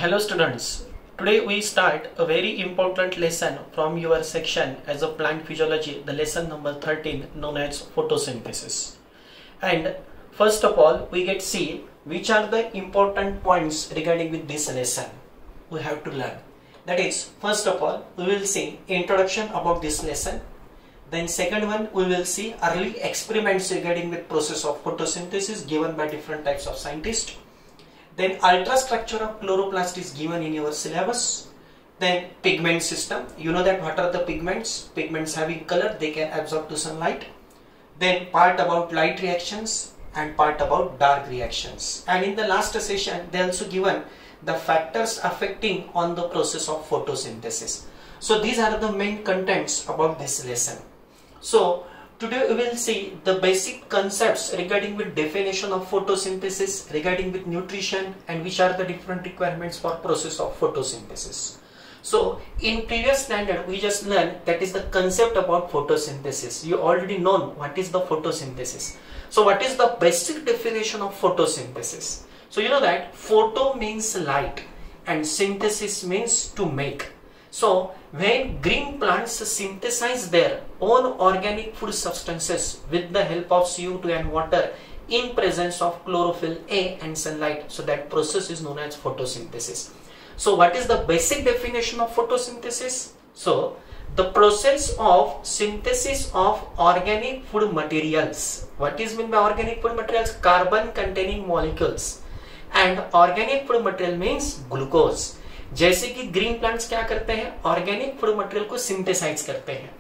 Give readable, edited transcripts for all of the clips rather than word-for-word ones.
Hello students, today we start a very important lesson from your section as a plant physiology, the lesson number 13 known as photosynthesis. And first of all we get see which are the important points regarding with this lesson we have to learn. That is, first of all we will see introduction about this lesson. Then second one we will see early experiments regarding with process of photosynthesis given by different types of scientists. Then ultrastructure of chloroplast is given in your syllabus. Then pigment system, you know that what are the pigments? Pigments having color, they can absorb to sunlight. Then part about light reactions and part about dark reactions. And in the last session they also given the factors affecting on the process of photosynthesis. So these are the main contents about this lesson. So today we will see the basic concepts regarding with definition of photosynthesis, regarding with nutrition, and which are the different requirements for process of photosynthesis. So in previous standard we just learned that is the concept about photosynthesis. You already know what is the photosynthesis. So what is the basic definition of photosynthesis? So you know that photo means light and synthesis means to make. So when green plants synthesize their own organic food substances with the help of CO2 and water in presence of chlorophyll A and sunlight, so that process is known as photosynthesis. So what is the basic definition of photosynthesis? So the process of synthesis of organic food materials. What is meant by organic food materials? Carbon containing molecules. And organic food material means glucose. जैसे कि green plants क्या करते हैं, organic food material को synthesise करते हैं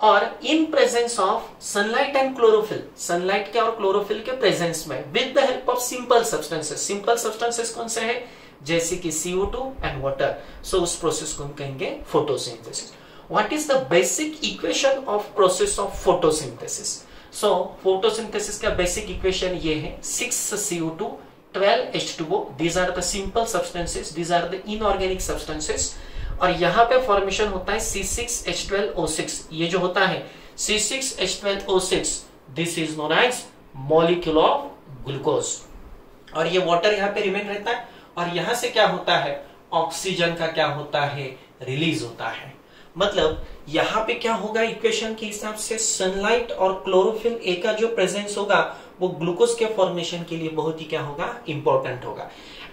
और in presence of sunlight and chlorophyll, sunlight के और क्लोरोफिल के प्रेजेंस में with the help of simple substances. Simple substances कौन से हैं? जैसे कि CO2 एंड वाटर. सो उस प्रोसेस को हम कहेंगे photosynthesis. What is the basic equation of process of photosynthesis? So photosynthesis का बेसिक इक्वेशन ये है 6CO2 12 H2O. these are the simple substances, these are the inorganic substances. और यहाँ पे फॉर्मेशन होता है C6H12O6. ये जो होता है C6H12O6, this is known as molecule of glucose. और ये वाटर यहाँ पे रिमेन रहता है और यहाँ से क्या होता है, ऑक्सीजन का क्या होता है, रिलीज होता है. मतलब यहाँ पे क्या होगा, इक्वेशन के हिसाब से सनलाइट और क्लोरोफिल ए का जो प्रेजेंस होगा वो ग्लूकोज के फॉर्मेशन के लिए बहुत ही क्या होगा, इंपॉर्टेंट होगा.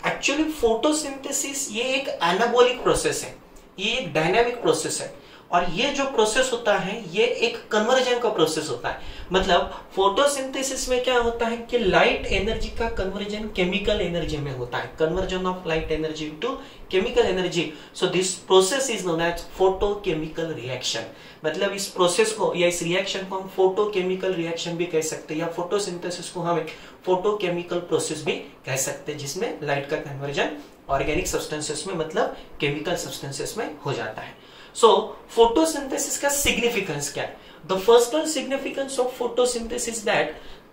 एक्चुअली फोटोसिंथेसिस ये एक एनाबॉलिक प्रोसेस है, ये एक डायनामिक प्रोसेस है और ये जो प्रोसेस होता है ये एक कन्वर्जन का प्रोसेस होता है. मतलब फोटोसिंथेसिस में क्या होता है कि लाइट एनर्जी का कन्वर्जन केमिकल एनर्जी में होता है, conversion of light energy into chemical energy. So this process is known as photochemical reaction. मतलब इस प्रोसेस को या इस रिएक्शन को हम फोटोकेमिकल रिएक्शन भी कह सकते हैं या फोटोसिंथेसिस को हम फोटोकेमिकल प्रोसेस भी कह सकते हैं, जिसमें लाइट का कन्वर्जन ऑर्गेनिक सब्सटेंसेस में मतलब केमिकल सब्सटेंसेस में हो जाता है. So photosynthesis का significance क्या है? The first one significance of photosynthesis that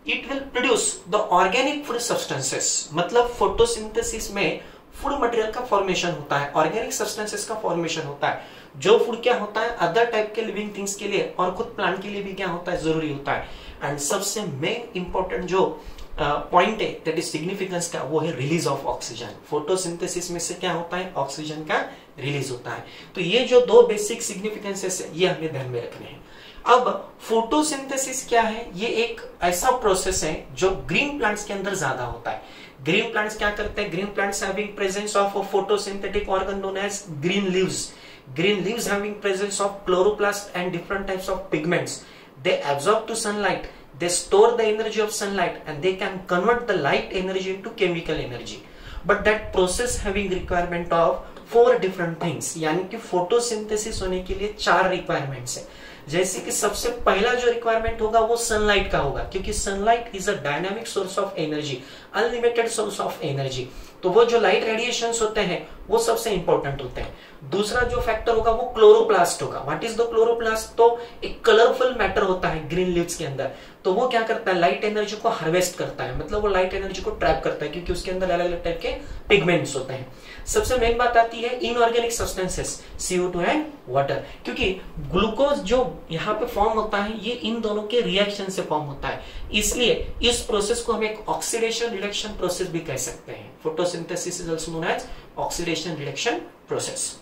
it will produce the organic food substances. मतलब photosynthesis में फूड मटेरियल का फॉर्मेशन होता है, ऑर्गेनिक सब्सटेंसेस का फॉर्मेशन होता है. जो फूड क्या होता है अदर टाइप के लिविंग थिंग्स के लिए और खुद प्लांट के लिए भी क्या होता है, जरूरी होता है. एंड सबसे मेन इंपॉर्टेंट जो पॉइंट है दैट इज सिग्निफिकेंस का, वो है रिलीज ऑफ ऑक्सीजन. फोटोसिंथेसिस में से क्या होता है, ऑक्सीजन का रिलीज होता है. तो ये जो दो बेसिक सिग्निफिकेंसेस है ये हमें ध्यान में रखने हैं. अब फोटोसिंथेसिस क्या है, ये एक ऐसा प्रोसेस है जो ग्रीन प्लांट्स के अंदर ज्यादा होता है. ग्रीन प्लांट्स क्या करते हैं, green plants having presence of a photosynthetic organ known as green leaves. Green leaves having presence of chloroplast and different types of pigments. They absorb to sunlight, they store the energy of sunlight and they can convert the light energy into chemical energy. But that process having requirement of 4 different things. यानी कि photosynthesis होने के लिए 4 requirements है. जैसे कि सबसे पहला जो रिक्वायरमेंट होगा वो सनलाइट का होगा, क्योंकि sunlight is a dynamic source of energy, unlimited source of energy. तो वो जो लाइट रेडिएशंस होते हैं वो सबसे इंपॉर्टेंट होते हैं. दूसरा जो फैक्टर होगा वो क्लोरोप्लास्ट होगा. What is the chloroplast? तो एक कलरफुल मैटर होता है ग्रीन लीव्स के अंदर. तो वो क्या करता है, लाइट एनर्जी को हार्वेस्ट करता है, मतलब वो लाइट एनर्जी को ट्रैप करता है, क्योंकि उसके अंदर अलग अलग टाइप के पिगमेंट्स होते हैं। सबसे मेन बात आती है inorganic substances CO2 and water, क्योंकि ग्लूकोज जो यहाँ पे फॉर्म होता है ये इन दोनों के रिएक्शन से फॉर्म होता है, इसलिए इस प्रोसेस को हम एक ऑक्सीडेशन रिडक्शन प्रोसेस भी कह सकते हैं। Photosynthesis is also known as oxidation reduction process.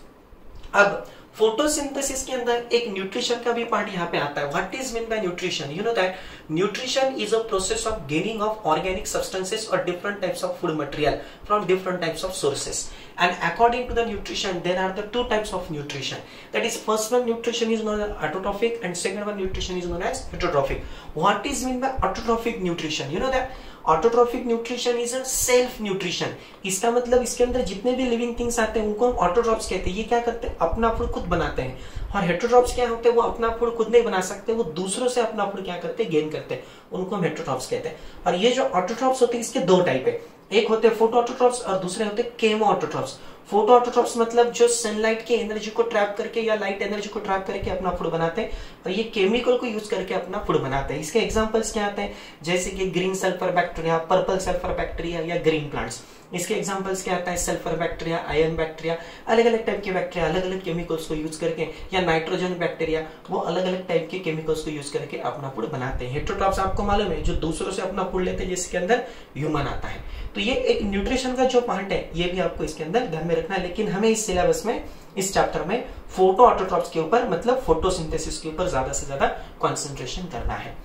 अब फोटोसिंथेसिस के अंदर एक न्यूट्रिशन का भी पार्ट यहाँ पे आता है। What is mean by nutrition? You know that nutrition is a process of gaining of organic substances और different types of food material from different types of sources, and according to the nutrition there are the two types of nutrition. That is, first one nutrition is known as autotrophic and second one nutrition is known as heterotrophic. What is mean by autotrophic nutrition? You know that autotrophic nutrition is a self nutrition. इसका मतलब इसके अंदर जितने भी living things आते हैं उनको हम ऑटोट्रॉप्स कहते हैं। ये क्या करते हैं, अपना फूड खुद बनाते हैं। और हेटरोट्रॉप्स क्या होते हैं, वो अपना फूड खुद नहीं बना सकते, वो दूसरों से अपना फूड क्या करते हैं, गेन करते हैं, उनको हम हेटरोट्रॉप्स कहते हैं। और ये जो ऑटोट्रॉप्स होते हैं इसके दो टाइप है, एक होते हैं फोटो ऑटोट्रॉप्स और दूसरे होते हैं केमो ऑटोट्रॉप्स। फोटो ऑटोट्रॉप्स मतलब जो सनलाइट की एनर्जी को ट्रैप करके या लाइट एनर्जी को ट्रैप करके अपना फूड बनाते हैं, और ये केमिकल को यूज करके अपना फूड बनाते हैं। इसके एग्जांपल्स क्या आते हैं, जैसे कि green sulphur bacteria, purple sulphur bacteria या ग्रीन प्लांट्स। इसके एग्जांपल्स क्या आता है, सल्फर बैक्टीरिया, आयरन बैक्टीरिया, अलग अलग टाइप के बैक्टीरिया अलग अलग केमिकल्स को यूज करके, या नाइट्रोजन बैक्टीरिया, वो अलग अलग टाइप के केमिकल्स को यूज करके अपना फूड बनाते हैं। हेटरोट्रॉप्स आपको मालूम है जो दूसरों से अपना फूड लेते हैं, जिसके अंदर ह्यूमन आता है। तो ये एक न्यूट्रिशन का जो पार्ट है ये भी आपको इसके अंदर ध्यान में रखना है, लेकिन हमें इस सिलेबस में इस चैप्टर में फोटो ऑटोट्रॉप्स के ऊपर मतलब फोटोसिंथेसिस के ऊपर ज्यादा से ज्यादा कंसंट्रेशन करना है।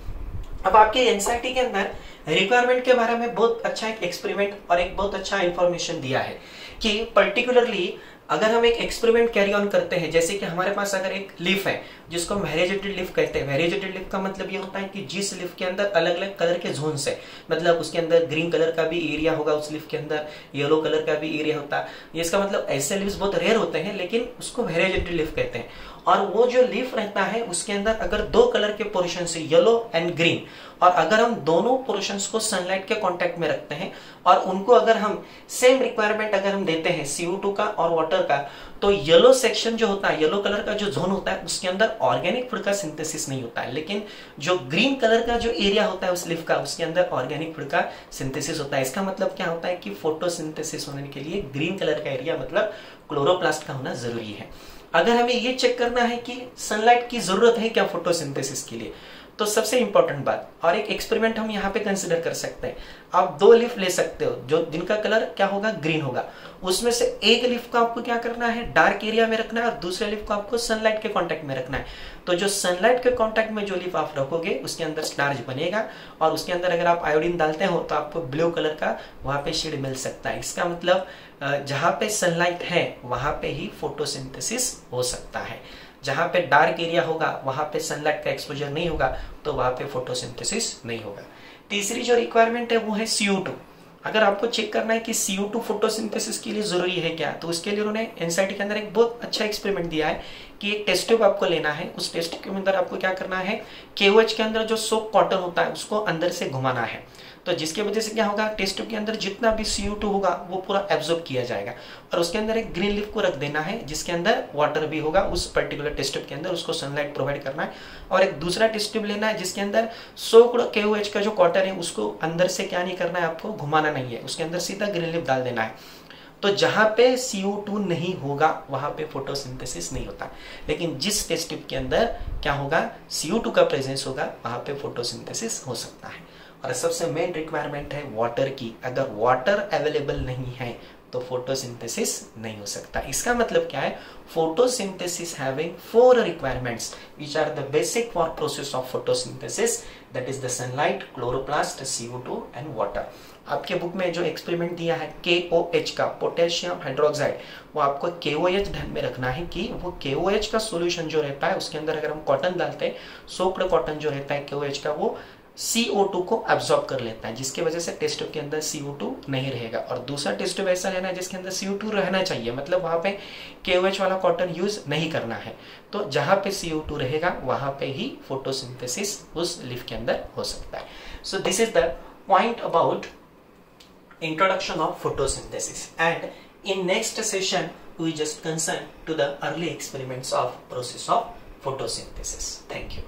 अब आपके एनसीईआरटी के अंदर रिक्वायरमेंट के बारे में बहुत अच्छा एक एक्सपेरिमेंट और एक बहुत अच्छा इंफॉर्मेशन दिया है कि पर्टिकुलरली अगर हम एक एक्सपेरिमेंट कैरी ऑन करते हैं, जैसे कि हमारे पास अगर एक लीफ है जिसको हम वेरिएटेड लीफ कहते हैं। वेरिएटेड लीफ का मतलब ये होता है कि जिस लीफ के अंदर अलग अलग कलर के जोन्स है, मतलब उसके अंदर ग्रीन कलर का भी एरिया होगा, उस लीफ के अंदर येलो कलर का भी एरिया होता है। इसका मतलब ऐसे लीव्स बहुत रेयर होते हैं, लेकिन उसको वेरिएटेड लीफ कहते हैं। और वो जो लीफ रहता है उसके अंदर अगर दो कलर के पोर्शन है, येलो एंड ग्रीन, और अगर हम दोनों पोर्शंस को सनलाइट के कांटेक्ट में रखते हैं और उनको अगर हम सेम रिक्वायरमेंट अगर हम देते हैं CO2 का और वाटर का, तो येलो सेक्शन जो होता है, येलो कलर का जो जोन होता है उसके अंदर ऑर्गेनिक फूड का सिंथेसिस नहीं होता है, लेकिन जो ग्रीन कलर का जो एरिया होता है उस लीफ का, उसके अंदर ऑर्गेनिक फूड का सिंथेसिस होता है। इसका मतलब क्या होता है कि फोटोसिंथेसिस होने के लिए ग्रीन कलर का एरिया मतलब क्लोरोप्लास्ट का होना जरूरी है। अगर हमें ये चेक करना है कि सनलाइट की जरूरत है क्या फोटोसिंथेसिस के लिए, तो सबसे इंपॉर्टेंट बात और एक एक्सपेरिमेंट हम यहाँ पे कंसिडर कर सकते हैं। आप दो लीफ ले सकते हो जो जिनका कलर क्या होगा, ग्रीन होगा। उसमें से एक लीफ को आपको क्या करना है, डार्क एरिया में रखना है, और दूसरे लीफ को आपको सनलाइट के कांटेक्ट में रखना है। तो जो सनलाइट के कांटेक्ट में जो लीफ आप रखोगे उसके अंदर स्टार्च बनेगा, और उसके अंदर अगर आप आयोडीन डालते हो तो आपको ब्लू कलर का वहां पे शेड मिल सकता है। इसका मतलब जहां पे सनलाइट है वहां पे ही फोटोसिंथेसिस हो सकता है। जहां पे डार्क एरिया होगा वहां पे सनलाइट का एक्सपोजर नहीं होगा तो वहां पे फोटोसिंथेसिस नहीं होगा। तीसरी जो रिक्वायरमेंट है वो है CO2। अगर आपको चेक करना है कि CO2 फोटोसिंथेसिस के लिए जरूरी है क्या, तो उसके लिए उन्होंने एनसीईआरटी के अंदर एक बहुत अच्छा एक्सपेरिमेंट दिया है कि एक टेस्ट ट्यूब आपको लेना है। उस टेस्ट ट्यूब के अंदर आपको क्या करना है, KOH के अंदर जो सोक कॉटन होता है उसको अंदर से घुमाना है। तो जिसकी वजह से क्या होगा, टेस्ट ट्यूब के अंदर जितना भी CO2 होगा वो पूरा एब्जॉर्ब किया जाएगा, और उसके अंदर एक ग्रीन लीफ को रख देना है जिसके अंदर वाटर भी होगा उस पर्टिकुलर टेस्ट ट्यूब के अंदर, उसको सनलाइट प्रोवाइड करना है। और एक दूसरा टेस्ट ट्यूब लेना है जिसके अंदर सोक्ड KOH का जो कॉटन है उसको अंदर से क्या नहीं करना है, आपको घुमाना नहीं है, उसके अंदर सीधा ग्रीन लीफ डाल देना है। तो जहां पे CO2 नहीं होगा वहां पे फोटोसिंथेसिस नहीं होता, लेकिन जिस टेस्ट ट्यूब के अंदर क्या होगा, CO2 का प्रेजेंस होगा वहां पे फोटोसिंथेसिस हो सकता है। और सबसे मेन रिक्वायरमेंट है वाटर की। अगर वाटर अवेलेबल नहीं है तो फोटोसिंथेसिस नहीं हो सकता। इसका मतलब क्या है, photosynthesis having 4 requirements which are the basic for process of photosynthesis, that is the sunlight, chloroplast, CO2 and water. आपके बुक में जो एक्सपेरिमेंट दिया है KOH का, पोटेशियम हाइड्रोक्साइड, वो आपको KOH ध्यान में रखना है कि वो KOH का सोल्यूशन जो रहता है उसके अंदर अगर हम कॉटन डालते हैं, सोक्ड कॉटन जो रहता है KOH का, वो CO2 को एब्जॉर्ब कर लेता है, जिसकी वजह से टेस्ट ट्यूब के अंदर CO2 नहीं रहेगा। और दूसरा टेस्ट ट्यूब ऐसा लेना है जिसके अंदर CO2 रहना चाहिए, मतलब वहां पे KOH वाला कॉटन यूज नहीं करना है। तो जहां पे CO2 रहेगा वहां पे ही फोटोसिंथेसिस उस लीफ के अंदर हो सकता है। So this is the point about introduction of photosynthesis, and in next session we just concern to the early experiments of process of photosynthesis. Thank you.